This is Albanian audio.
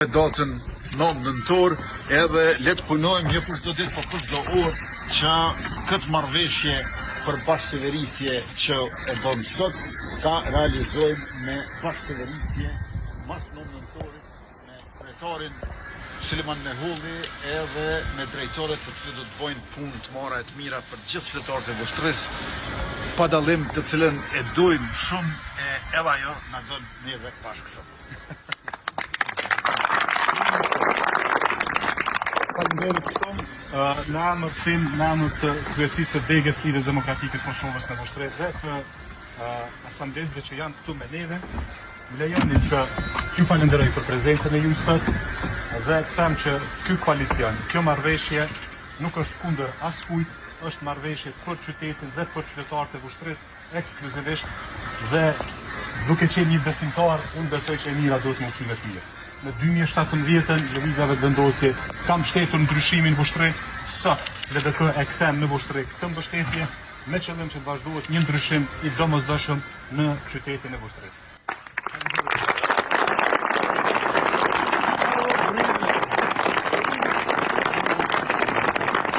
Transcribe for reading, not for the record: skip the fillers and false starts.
datën 9 nëntor edhe le të punojmë jo për çdo ditë, po për çdo orë që këtë marrëveshje për bashkëqeverisje që e bëm sot ta realizojmë me bashkëqeverisje mas 9 nëntorit me drejtorin Suleman Mehulli edhe me drejtorët të cilët do të bëjnë punë të mira e të mira për gjithë qytetarët e Vushtrisë, pa dallim të cilën e dojmë shumë edhe ajo na don neve bashkë shumë. Faleminderit shumë. Në emër të kryesisë së Degës Lidhjes Demokratike të Kosovës në Vushtri dhe të asamblezëve që janë këtu me neve, më lejoni që ju falenderoj për prezencën e juaj sot dhe them që ky koalicion, kjo marrëveshje nuk është kundër askujt, është marrëveshje për qytetin dhe për qytetarët e Vushtrisë ekskluzivisht dhe duke qenë një besimtar, unë besoj që e mira do të më ushqime të mirë. Në 2017 lëvizjave të vendosje kam shtetur ndryshimin në Vushtri, sot LDK e kthem në Vushtri këtë mbështetje me qëllim që të vazhdohet një ndryshim i domosdoshëm në qytetin e Vushtrisë.